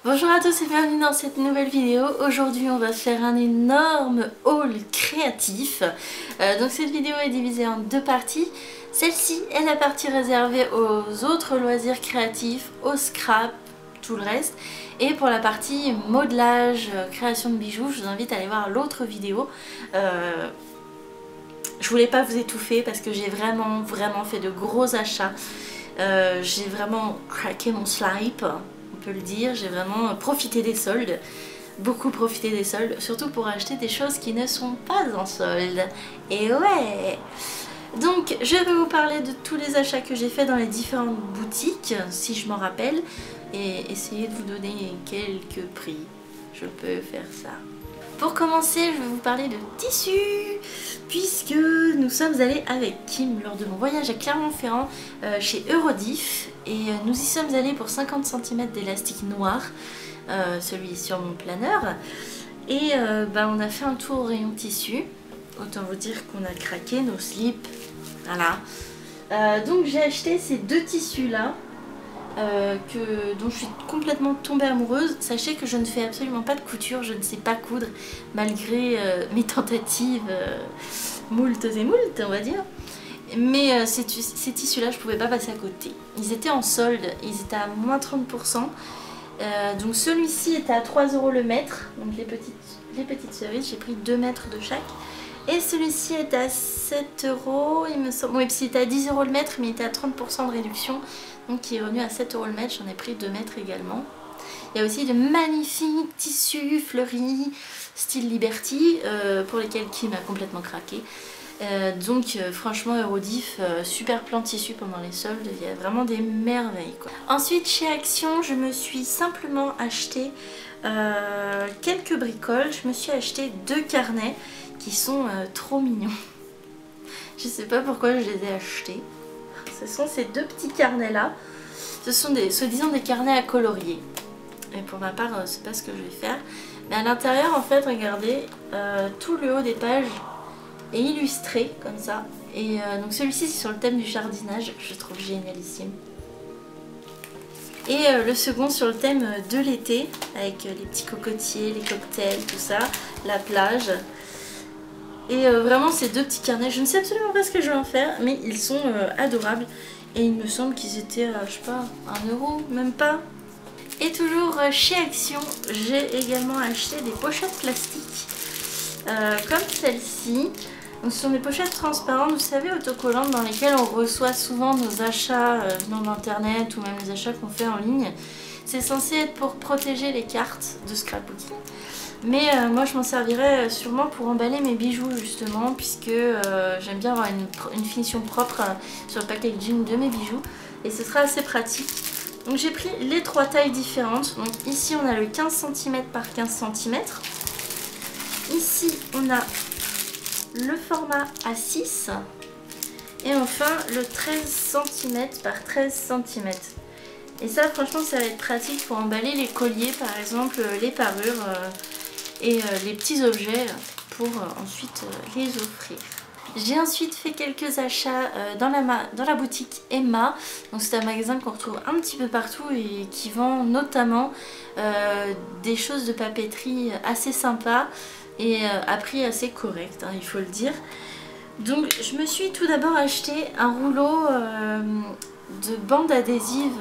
Bonjour à tous et bienvenue dans cette nouvelle vidéo. Aujourd'hui on va faire un énorme haul créatif. Donc cette vidéo est divisée en deux parties. Celle-ci est la partie réservée aux autres loisirs créatifs, au scrap, tout le reste. Et pour la partie modelage, création de bijoux, je vous invite à aller voir l'autre vidéo. Je voulais pas vous étouffer parce que j'ai vraiment fait de gros achats. J'ai vraiment craqué mon slip. Peut le dire, j'ai vraiment profité des soldes, beaucoup profité des soldes, surtout pour acheter des choses qui ne sont pas en solde. Et ouais! Donc je vais vous parler de tous les achats que j'ai fait dans les différentes boutiques, si je m'en rappelle, et essayer de vous donner quelques prix. Je peux faire ça. Pour commencer, je vais vous parler de tissus, puisque nous sommes allés avec Kim lors de mon voyage à Clermont-Ferrand chez Eurodif. Et nous y sommes allés pour 50 cm d'élastique noir, celui sur mon planeur. Et on a fait un tour au rayon tissu. Autant vous dire qu'on a craqué nos slips. Voilà. Donc j'ai acheté ces deux tissus là. Dont je suis complètement tombée amoureuse. Sachez que je ne fais absolument pas de couture, je ne sais pas coudre malgré mes tentatives moultes et moultes on va dire. Mais ces tissus là je pouvais pas passer à côté. Ils étaient en solde, ils étaient à moins 30%. Donc celui-ci était à 3 € le mètre, donc les petites cerises, j'ai pris 2 mètres de chaque. Et celui-ci est à 7 € il me semble. Oui, puis il était à 10 € le mètre, mais il était à 30% de réduction. Donc il est revenu à 7 € le mètre, j'en ai pris 2 mètres également. Il y a aussi de magnifiques tissus fleuris, style Liberty, pour lesquels Kim a complètement craqué. Franchement Eurodif, super plan de tissu pendant les soldes, il y a vraiment des merveilles quoi. Ensuite chez Action, je me suis simplement acheté quelques bricoles. Je me suis acheté 2 carnets qui sont trop mignons. Je sais pas pourquoi je les ai achetés. Ce sont ces deux petits carnets là. Ce sont soi-disant des carnets à colorier. Et pour ma part, c'est pas ce que je vais faire. Mais à l'intérieur, en fait, regardez, tout le haut des pages est illustré comme ça. Et donc celui-ci, c'est sur le thème du jardinage. Je trouve génialissime. Et le second sur le thème de l'été, avec les petits cocotiers, les cocktails, tout ça, la plage. Et vraiment ces deux petits carnets, je ne sais absolument pas ce que je vais en faire, mais ils sont adorables. Et il me semble qu'ils étaient à, je sais pas, 1 €, même pas. Et toujours chez Action, j'ai également acheté des pochettes plastiques, comme celle-ci. Ce sont des pochettes transparentes, vous savez, autocollantes, dans lesquelles on reçoit souvent nos achats venant d'internet ou même les achats qu'on fait en ligne. C'est censé être pour protéger les cartes de scrapbooking. Mais moi je m'en servirais sûrement pour emballer mes bijoux justement, puisque j'aime bien avoir une finition propre sur le packaging de mes bijoux. Et ce sera assez pratique. Donc j'ai pris les 3 tailles différentes. Donc ici on a le 15 cm par 15 cm. Ici on a le format A6. Et enfin le 13 cm par 13 cm. Et ça franchement ça va être pratique pour emballer les colliers par exemple, les parures et les petits objets pour ensuite les offrir. J'ai ensuite fait quelques achats dans la boutique Emma. Donc c'est un magasin qu'on retrouve un petit peu partout et qui vend notamment des choses de papeterie assez sympas et à prix assez correct, hein, il faut le dire. Donc je me suis tout d'abord acheté un rouleau de bande adhésive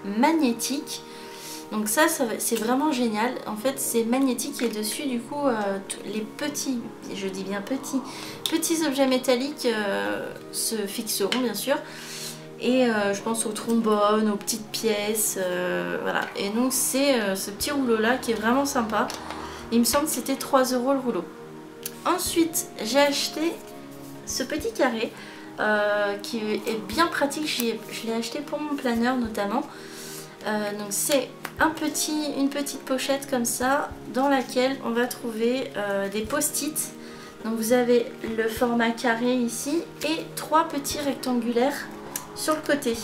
magnétique. Donc ça c'est vraiment génial. En fait c'est magnétique et dessus du coup les petits, je dis bien petits objets métalliques se fixeront bien sûr. Et je pense aux trombones, aux petites pièces, voilà. Et donc c'est ce petit rouleau là qui est vraiment sympa. Il me semble que c'était 3 € le rouleau. Ensuite j'ai acheté ce petit carré qui est bien pratique. Je l'ai acheté pour mon planeur notamment. Donc c'est une petite pochette comme ça dans laquelle on va trouver des post-it. Donc vous avez le format carré ici et 3 petits rectangulaires sur le côté,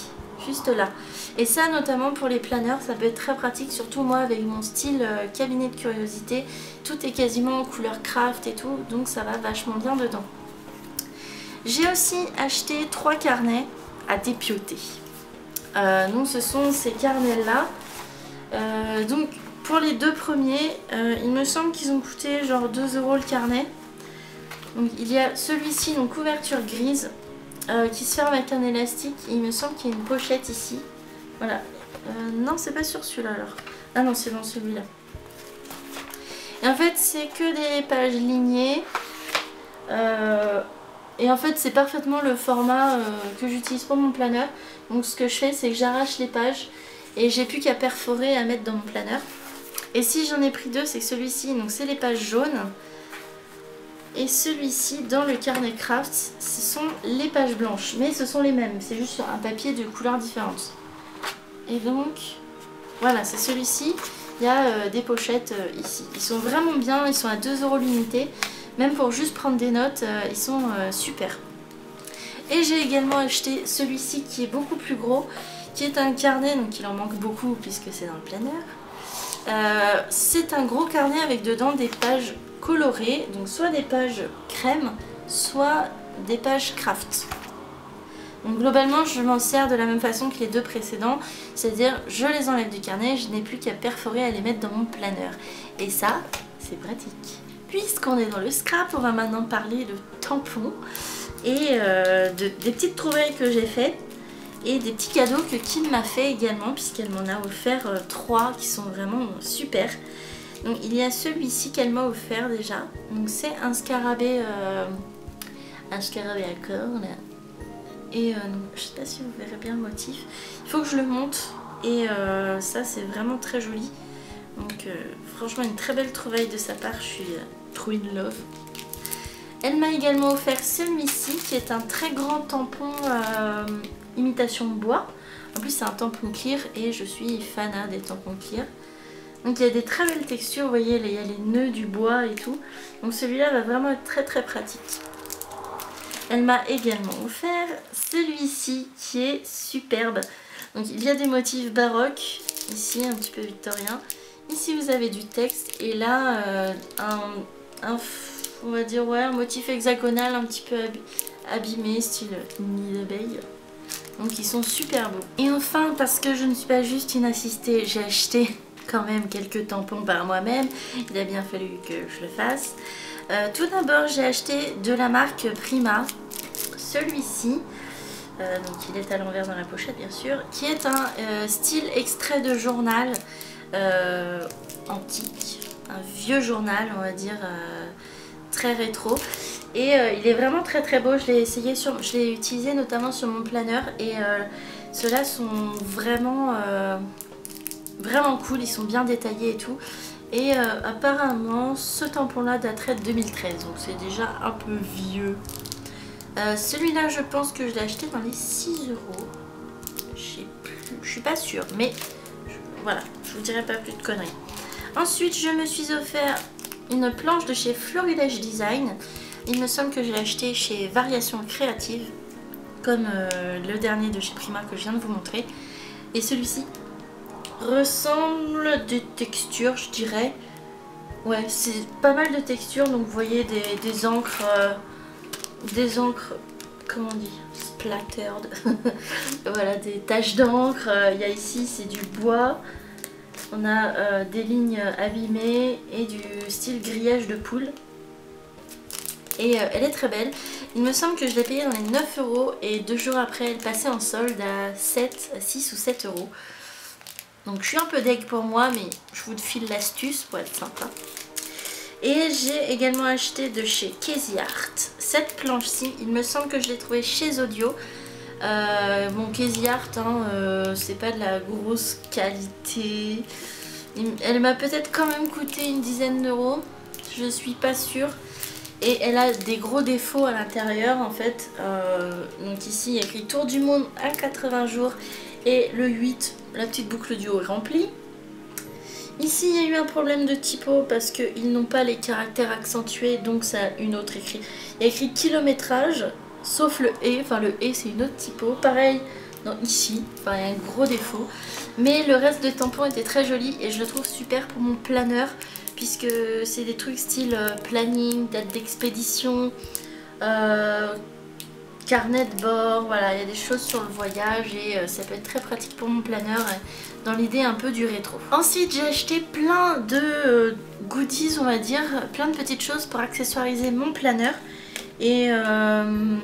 juste là. Et ça notamment pour les planeurs ça peut être très pratique, surtout moi avec mon style cabinet de curiosité. Tout est quasiment en couleur craft et tout, donc ça va vachement bien dedans. J'ai aussi acheté 3 carnets à dépioter. Donc ce sont ces carnets là Donc pour les deux premiers, il me semble qu'ils ont coûté genre 2 € le carnet. Donc il y a celui-ci, donc couverture grise, qui se ferme avec un élastique. Il me semble qu'il y a une pochette ici. Voilà. Non, c'est pas sur celui-là alors. Ah non, c'est dans celui-là. Et en fait, c'est que des pages lignées. Et en fait, c'est parfaitement le format que j'utilise pour mon planeur. Donc ce que je fais, c'est que j'arrache les pages et j'ai plus qu'à perforer et à mettre dans mon planeur. Et si j'en ai pris deux, c'est que celui-ci, donc c'est les pages jaunes. Et celui-ci, dans le carnet craft, ce sont les pages blanches. Mais ce sont les mêmes, c'est juste un papier de couleurs différentes. Et donc, voilà, c'est celui-ci. Il y a des pochettes ici. Ils sont vraiment bien, ils sont à 2 € l'unité. Même pour juste prendre des notes, ils sont super. Et j'ai également acheté celui-ci qui est beaucoup plus gros, qui est un carnet, donc il en manque beaucoup puisque c'est dans le planeur. C'est un gros carnet avec dedans des pages colorées, donc soit des pages crème, soit des pages craft. Donc globalement je m'en sers de la même façon que les deux précédents, c'est-à-dire je les enlève du carnet, je n'ai plus qu'à perforer à les mettre dans mon planeur. Et ça, c'est pratique. Puisqu'on est dans le scrap, on va maintenant parler de tampons et des petites trouvailles que j'ai faites et des petits cadeaux que Kim m'a fait également, puisqu'elle m'en a offert 3 qui sont vraiment super. Donc il y a celui-ci qu'elle m'a offert déjà, donc c'est un scarabée à cornes. Et je sais pas si vous verrez bien le motif, il faut que je le monte et ça c'est vraiment très joli. Donc franchement une très belle trouvaille de sa part, je suis trop in love. Elle m'a également offert celui-ci qui est un très grand tampon imitation bois. En plus c'est un tampon clear et je suis fanat des tampons clear. Donc il y a des très belles textures, vous voyez il y a les nœuds du bois et tout. Donc celui-là va vraiment être très très pratique. Elle m'a également offert celui-ci qui est superbe. Donc il y a des motifs baroques, ici un petit peu victorien. Ici vous avez du texte et là on va dire ouais, un motif hexagonal un petit peu abîmé, style nid d'abeille. Donc ils sont super beaux. Et enfin, parce que je ne suis pas juste une assistée, j'ai acheté quand même quelques tampons par moi-même. Il a bien fallu que je le fasse. Tout d'abord j'ai acheté de la marque Prima celui-ci. Donc il est à l'envers dans la pochette bien sûr. Qui est un style extrait de journal antique. Un vieux journal on va dire très rétro. Et il est vraiment très très beau, je l'ai utilisé notamment sur mon planeur et ceux-là sont vraiment, vraiment cool, ils sont bien détaillés et tout. Et apparemment ce tampon là daterait de 2013, donc c'est déjà un peu vieux. Celui-là je pense que je l'ai acheté dans les 6 €. Je suis pas sûre, mais voilà, je vous dirai pas plus de conneries. Ensuite je me suis offert une planche de chez Florilège Design. Il me semble que je l'ai acheté chez Variations Créatives, comme le dernier de chez Prima que je viens de vous montrer. Et celui-ci ressemble des textures, je dirais. Ouais, c'est pas mal de textures, donc vous voyez des encres, comment on dit, splattered. Voilà, des taches d'encre. Il y a ici, c'est du bois. On a des lignes abîmées et du style grillage de poule. Et elle est très belle. Il me semble que je l'ai payée dans les 9 € et 2 jours après elle passait en solde à 6 ou 7 €. Donc je suis un peu deg pour moi, mais je vous file l'astuce pour être sympa. Et j'ai également acheté de chez Casey Art cette planche-ci. Il me semble que je l'ai trouvée chez Audio. Bon, Casey Art, hein, c'est pas de la grosse qualité. Elle m'a peut-être quand même coûté une dizaine d'euros. Je suis pas sûre. Et elle a des gros défauts à l'intérieur en fait. Donc ici il y a écrit Tour du monde à 80 jours. Et le 8, la petite boucle du haut est remplie. Ici il y a eu un problème de typo parce qu'ils n'ont pas les caractères accentués. Donc ça a une autre écrit. Il y a écrit kilométrage. Sauf le E, enfin le E c'est une autre typo. Pareil non, ici, enfin il y a un gros défaut. Mais le reste des tampons était très joli et je le trouve super pour mon planeur. Puisque c'est des trucs style planning, date d'expédition, carnet de bord, voilà, il y a des choses sur le voyage et ça peut être très pratique pour mon planeur dans l'idée un peu du rétro. Ensuite j'ai acheté plein de goodies, on va dire, plein de petites choses pour accessoiriser mon planeur et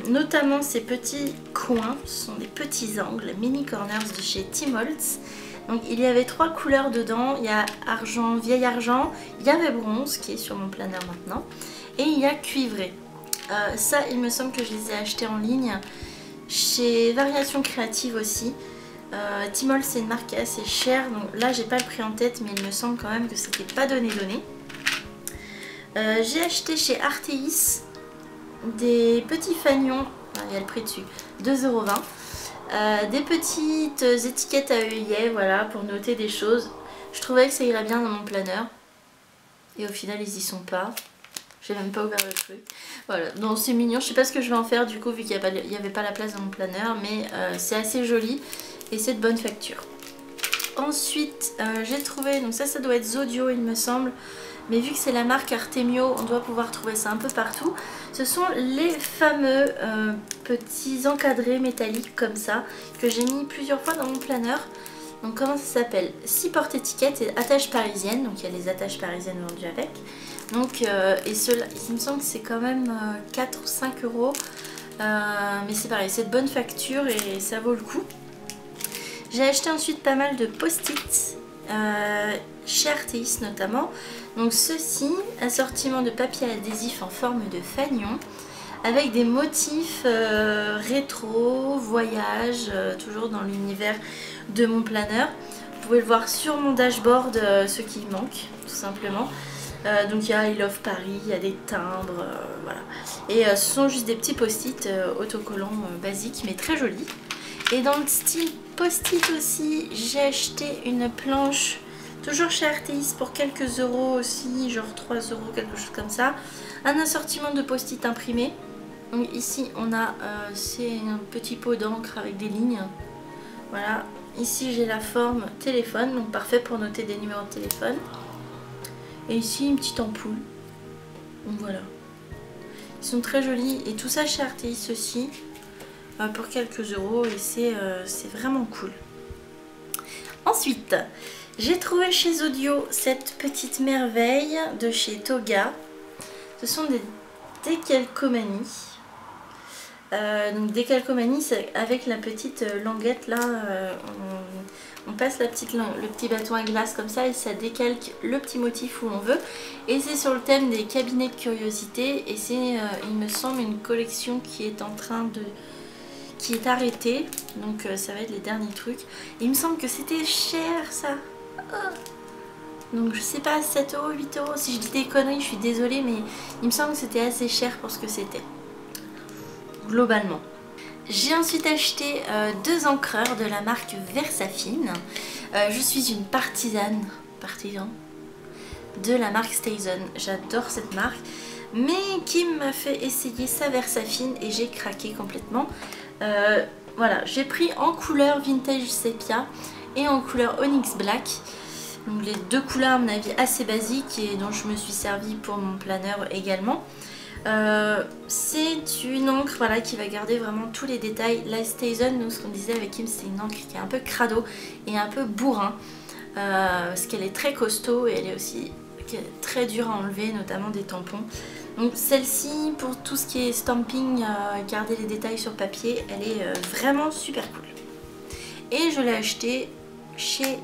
notamment ces petits coins, ce sont des petits angles, mini corners de chez Tim Holtz. Donc il y avait 3 couleurs dedans, il y a argent, vieil argent, il y avait bronze qui est sur mon planeur maintenant et il y a cuivré. Ça il me semble que je les ai achetés en ligne chez Variations Créatives aussi. Tim Holtz c'est une marque assez chère, donc là j'ai pas le prix en tête mais il me semble quand même que c'était pas donné. J'ai acheté chez Arteis des petits fanions, il y a le prix dessus, 2,20 €. Des petites étiquettes à œillets, voilà, pour noter des choses. Je trouvais que ça irait bien dans mon planeur et au final ils y sont pas. J'ai même pas ouvert le truc. Voilà, donc c'est mignon. Je sais pas ce que je vais en faire du coup vu qu'il n'y avait pas la place dans mon planeur. Mais c'est assez joli et c'est de bonne facture. Ensuite j'ai trouvé, donc ça doit être Zodio il me semble. Mais vu que c'est la marque Artemio, on doit pouvoir trouver ça un peu partout. Ce sont les fameux petits encadrés métalliques comme ça que j'ai mis plusieurs fois dans mon planeur. Donc comment ça s'appelle? 6 porte-étiquettes et attaches parisiennes. Donc il y a les attaches parisiennes vendues avec. Donc, et ceux-là, il me semble que c'est quand même 4 ou 5 €. Mais c'est pareil, c'est de bonne facture et ça vaut le coup. J'ai acheté ensuite pas mal de post-it chez Arteis notamment. Donc ceci, assortiment de papier adhésif en forme de fanion avec des motifs rétro, voyage, toujours dans l'univers de mon planeur. Vous pouvez le voir sur mon dashboard, ce qui manque tout simplement. Donc il y a I Love Paris, il y a des timbres, voilà. Et ce sont juste des petits post-it autocollants basiques mais très jolis. Et dans le style post-it aussi, j'ai acheté une planche, toujours chez Arteis pour quelques euros aussi, genre 3 €, quelque chose comme ça. Un assortiment de post-it imprimés. Donc ici on a, c'est un petit pot d'encre avec des lignes. Voilà, ici j'ai la forme téléphone, donc parfait pour noter des numéros de téléphone. Et ici une petite ampoule. Donc voilà. Ils sont très jolis et tout ça chez Arteis aussi. Pour quelques euros et c'est vraiment cool. Ensuite, j'ai trouvé chez Zodio cette petite merveille de chez Toga. Ce sont des décalcomanies. Donc décalcomanie, c'est avec la petite languette là, on passe le petit bâton à glace comme ça et ça décalque le petit motif où on veut. Et c'est sur le thème des cabinets de curiosité et c'est, il me semble, une collection qui est en train de... qui est arrêtée, donc ça va être les derniers trucs. Et il me semble que c'était cher ça. Donc je sais pas, 7 €, 8 €, si je dis des conneries je suis désolée mais il me semble que c'était assez cher pour ce que c'était. Globalement. J'ai ensuite acheté 2 encreurs de la marque Versafine. Je suis une partisan de la marque StazOn. J'adore cette marque. Mais qui m'a fait essayer sa Versafine et j'ai craqué complètement. Voilà, j'ai pris en couleur Vintage Sepia et en couleur Onyx Black. Donc les deux couleurs à mon avis assez basiques et dont je me suis servi pour mon planeur également. C'est une encre voilà, qui va garder vraiment tous les détails. La StazOn, nous ce qu'on disait avec Kim, c'est une encre qui est un peu crado et un peu bourrin. Parce qu'elle est très costaud et elle est aussi très dure à enlever, notamment des tampons. Donc celle-ci, pour tout ce qui est stamping, garder les détails sur papier, elle est vraiment super cool. Et je l'ai achetée chez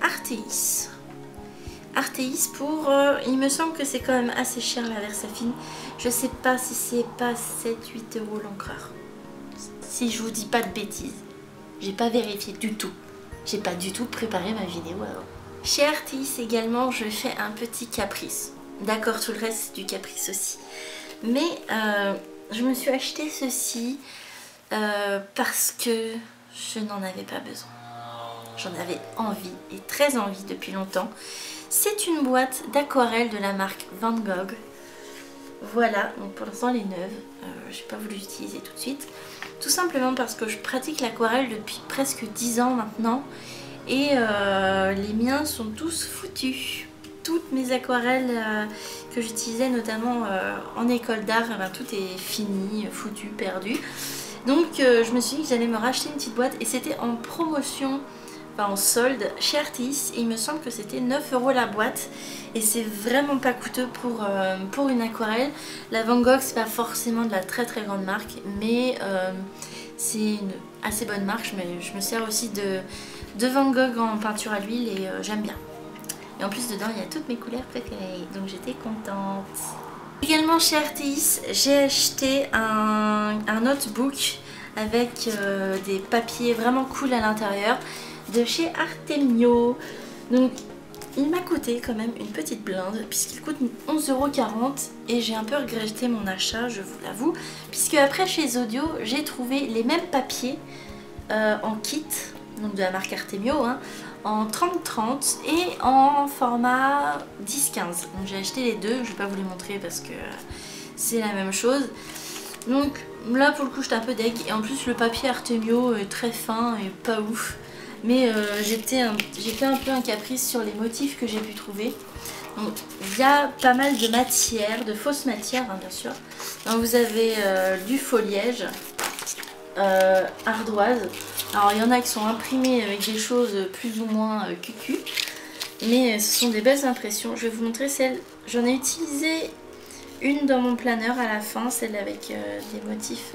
Arteis. Arteis pour, il me semble que c'est quand même assez cher la Versafine. Je sais pas si c'est pas 7-8 € l'encreur. Si je vous dis pas de bêtises. J'ai pas vérifié du tout. J'ai pas du tout préparé ma vidéo avant. Chez Arteis également, je fais un petit caprice. D'accord, tout le reste c'est du caprice aussi. Mais je me suis acheté ceci parce que je n'en avais pas besoin. J'en avais envie et très envie depuis longtemps. C'est une boîte d'aquarelle de la marque Van Gogh. Voilà, donc pour l'instant elle est neuve. Je n'ai pas voulu l'utiliser tout de suite. Tout simplement parce que je pratique l'aquarelle depuis presque 10 ans maintenant. Et les miens sont tous foutus. Toutes mes aquarelles que j'utilisais notamment en école d'art, tout est fini, foutu, perdu. Donc je me suis dit que j'allais me racheter une petite boîte et c'était en promotion, enfin en solde chez Artis, et il me semble que c'était 9 € la boîte et c'est vraiment pas coûteux pour une aquarelle. La Van Gogh c'est pas forcément de la très grande marque, mais c'est une assez bonne marque. Je me sers aussi de Van Gogh en peinture à l'huile et j'aime bien. Et en plus dedans il y a toutes mes couleurs préférées, donc j'étais contente. Également chez Artis, j'ai acheté un notebook avec des papiers vraiment cool à l'intérieur de chez Artemio. Donc il m'a coûté quand même une petite blinde puisqu'il coûte 11,40 € et j'ai un peu regretté mon achat, je vous l'avoue, puisque après chez Zodio j'ai trouvé les mêmes papiers en kit, donc de la marque Artemio, hein, en 30-30 et en format 10-15. Donc j'ai acheté les deux, je vais pas vous les montrer parce que c'est la même chose. Donc là pour le coup j'étais un peu deg, et en plus le papier Artemio est très fin et pas ouf. Mais j'ai fait un peu un caprice sur les motifs que j'ai pu trouver. Donc il y a pas mal de matières, de fausses matières hein, bien sûr. Donc vous avez du foliage, ardoise. Alors il y en a qui sont imprimés avec des choses plus ou moins cucu, mais ce sont des belles impressions. Je vais vous montrer celle, j'en ai utilisé une dans mon planeur à la fin, celle avec des motifs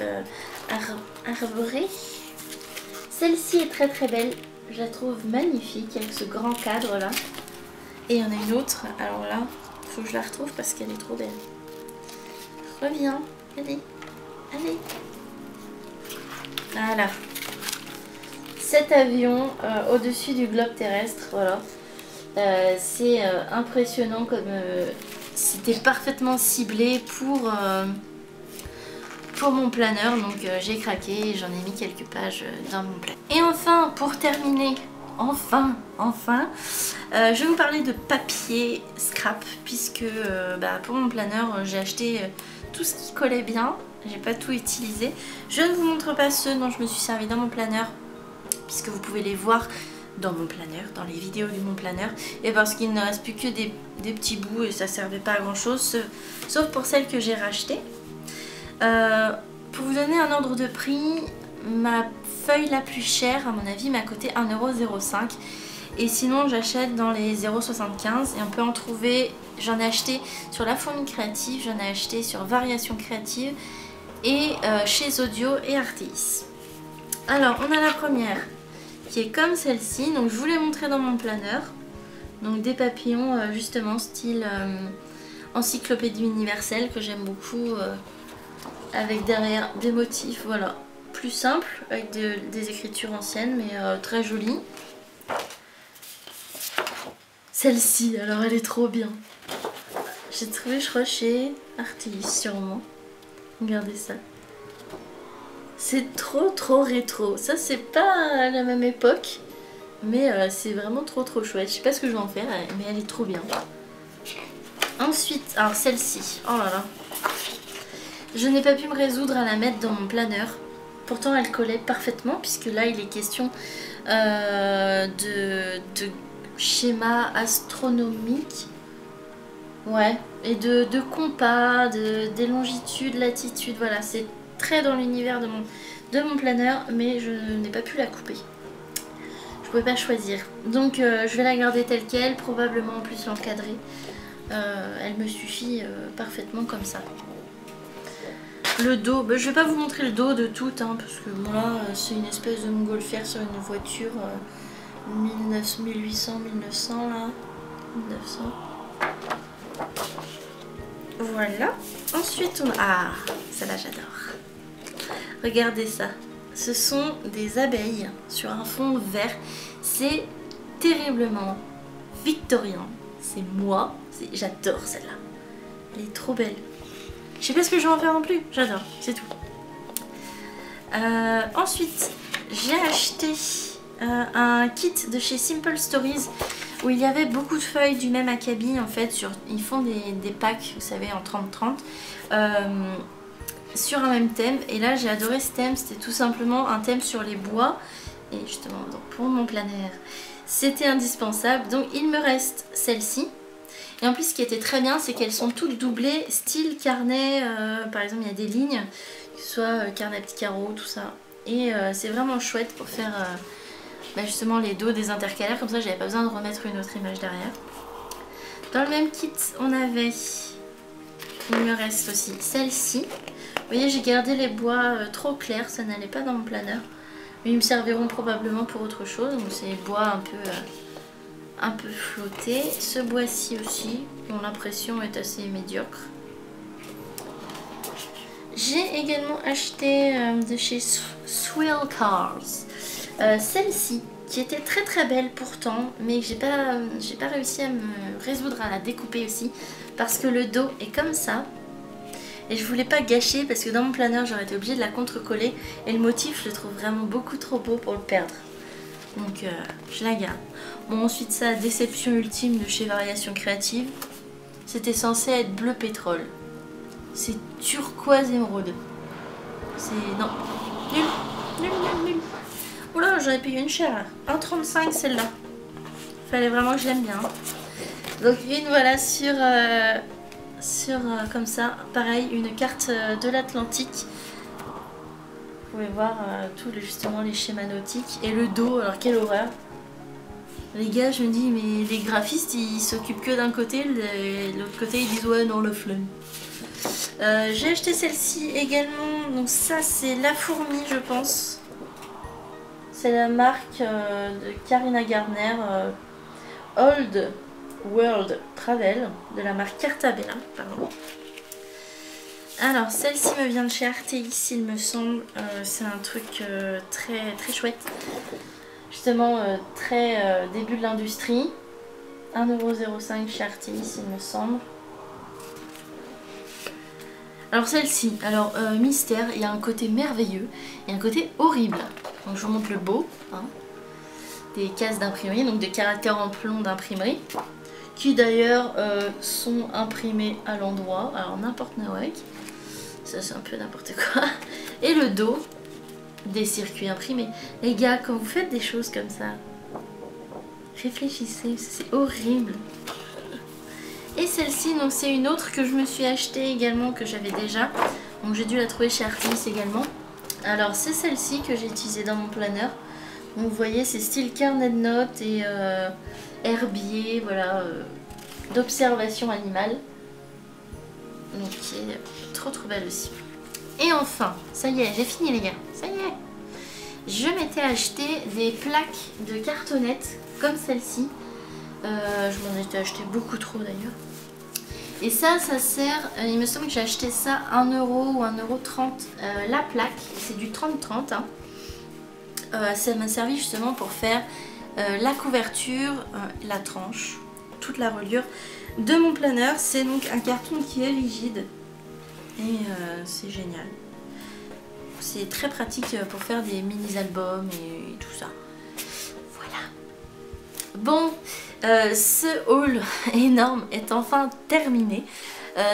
arborés. Celle-ci est très belle, je la trouve magnifique avec ce grand cadre là. Et il y en a une autre, alors là, il faut que je la retrouve parce qu'elle est trop belle. Reviens, allez, allez. Voilà. Cet avion au-dessus du globe terrestre, voilà. C'est impressionnant comme c'était parfaitement ciblé pour mon planeur, donc j'ai craqué et j'en ai mis quelques pages dans mon planeur. Et enfin, pour terminer, enfin, je vais vous parler de papier scrap, puisque pour mon planeur, j'ai acheté tout ce qui collait bien, j'ai pas tout utilisé. Je ne vous montre pas ceux dont je me suis servi dans mon planeur, puisque vous pouvez les voir dans mon planeur, dans les vidéos de mon planeur, et parce qu'il ne reste plus que des petits bouts et ça servait pas à grand chose, sauf pour celles que j'ai rachetées. Pour vous donner un ordre de prix, ma feuille la plus chère à mon avis m'a coûté 1,05 €, et sinon j'achète dans les 0,75 € et on peut en trouver, j'en ai acheté sur La Fourmi Créative, j'en ai acheté sur Variation Créative et chez Zodio et Artis. Alors on a la première qui est comme celle-ci, donc je vous l'ai montré dans mon planeur, donc des papillons justement style encyclopédie universelle que j'aime beaucoup, avec derrière des motifs, voilà, plus simple avec des écritures anciennes mais très jolies. Celle-ci, alors elle est trop bien, j'ai trouvé je crois chez Artis sûrement, regardez ça. C'est trop rétro. Ça c'est pas à la même époque, mais c'est vraiment trop chouette. Je sais pas ce que je vais en faire, mais elle est trop bien. Ensuite, alors celle-ci, oh là là. Je n'ai pas pu me résoudre à la mettre dans mon planeur. Pourtant elle collait parfaitement, puisque là il est question de schéma astronomique. Ouais, et de compas, des longitudes, latitudes, voilà, c'est très dans l'univers de mon planeur, mais je n'ai pas pu la couper. Je pouvais pas choisir. Donc je vais la garder telle qu'elle, probablement en plus l'encadrer. Elle me suffit parfaitement comme ça. Le dos, je vais pas vous montrer le dos de toute, hein, parce que moi c'est une espèce de montgolfière sur une voiture 1800, 1900 là. 1900. Voilà. Ensuite on a... Ah, celle-là j'adore. Regardez ça. Ce sont des abeilles sur un fond vert. C'est terriblement victorien. C'est moi. J'adore celle-là. Elle est trop belle. Je sais pas ce que je vais en faire non plus. J'adore. C'est tout. Ensuite, j'ai acheté un kit de chez Simple Stories où il y avait beaucoup de feuilles du même acabit en fait. Ils font des packs, vous savez, en 30-30. Sur un même thème, et là j'ai adoré ce thème, c'était tout simplement un thème sur les bois, et justement donc pour mon planeur c'était indispensable. Donc il me reste celle-ci, et en plus ce qui était très bien c'est qu'elles sont toutes doublées style carnet, par exemple il y a des lignes, que ce soit carnet à petits carreaux, tout ça. Et c'est vraiment chouette pour faire justement les dos des intercalaires, comme ça j'avais pas besoin de remettre une autre image derrière. Dans le même kit, on avait, il me reste aussi celle-ci. Vous voyez, j'ai gardé les bois trop clairs, ça n'allait pas dans mon planeur. Mais ils me serviront probablement pour autre chose, donc c'est les bois un peu flottés. Ce bois-ci aussi, dont l'impression est assez médiocre. J'ai également acheté de chez Swill Cars celle-ci, qui était très très belle pourtant, mais j'ai pas réussi à me résoudre à la découper aussi, parce que le dos est comme ça. Et je voulais pas gâcher, parce que dans mon planeur j'aurais été obligée de la contre-coller, et le motif je le trouve vraiment beaucoup trop beau pour le perdre. Donc je la garde. Bon, ensuite ça, déception ultime de chez Variations Créatives. C'était censé être bleu pétrole. C'est turquoise émeraude. C'est... non. Nul. Nul, nul, nul. Oula, j'aurais payé une chère. 1,35 celle-là. Fallait vraiment que je l'aime bien. Donc une voilà sur comme ça. Pareil, une carte de l'Atlantique. Vous pouvez voir justement les schémas nautiques. Et le dos, alors quelle horreur. Les gars, je me dis, mais les graphistes, ils s'occupent que d'un côté. L'autre côté, ils disent, ouais, non, le flemme. J'ai acheté celle-ci également. Donc ça, c'est La Fourmi, je pense. C'est la marque de Carina Gardner, Old World Travel, de la marque Cartabella, pardon. Alors, celle-ci me vient de chez Arteis, il me semble. C'est un truc très, très chouette. Justement, très début de l'industrie. 1,05 € chez Arteis, il me semble. Alors celle-ci, mystère, il y a un côté merveilleux et un côté horrible. Donc je vous montre le beau, hein. Des cases d'imprimerie, donc des caractères en plomb d'imprimerie, qui d'ailleurs sont imprimés à l'endroit, alors n'importe nawak, ça c'est un peu n'importe quoi. Et le dos, des circuits imprimés. Les gars, quand vous faites des choses comme ça, réfléchissez, c'est horrible. Et celle-ci, donc c'est une autre que je me suis achetée également, que j'avais déjà. Donc j'ai dû la trouver chez Artemis également. Alors c'est celle-ci que j'ai utilisée dans mon planeur. Donc vous voyez, c'est style carnet de notes et herbier, voilà, d'observation animale. Donc qui est trop trop belle aussi. Et enfin, ça y est, j'ai fini les gars, ça y est. Je m'étais acheté des plaques de cartonnettes comme celle-ci. Je m'en étais acheté beaucoup trop d'ailleurs. Et ça sert, il me semble que j'ai acheté ça 1 € ou 1,30 € la plaque. C'est du 30-30. Hein. Ça m'a servi justement pour faire la couverture, la tranche, toute la reliure de mon planeur. C'est donc un carton qui est rigide. Et c'est génial. C'est très pratique pour faire des mini-albums et tout ça. Voilà. Bon, ce haul énorme est enfin terminé.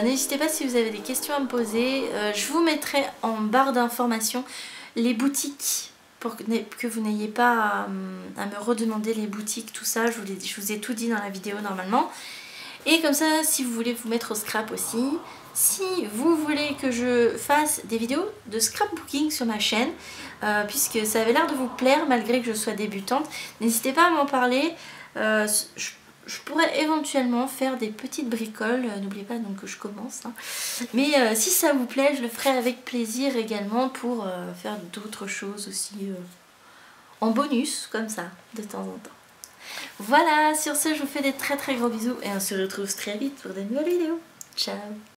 N'hésitez pas si vous avez des questions à me poser. Je vous mettrai en barre d'informations les boutiques pour que vous n'ayez pas à me redemander les boutiques, tout ça. Je vous ai tout dit dans la vidéo normalement. Et comme ça, si vous voulez vous mettre au scrap aussi, si vous voulez que je fasse des vidéos de scrapbooking sur ma chaîne, puisque ça avait l'air de vous plaire malgré que je sois débutante, n'hésitez pas à m'en parler. Je pourrais éventuellement faire des petites bricoles, n'oubliez pas donc que je commence, hein. Mais si ça vous plaît, je le ferai avec plaisir également pour faire d'autres choses aussi en bonus, comme ça, de temps en temps. Voilà, sur ce, je vous fais des très très gros bisous et on se retrouve très vite pour de nouvelles vidéos. Ciao!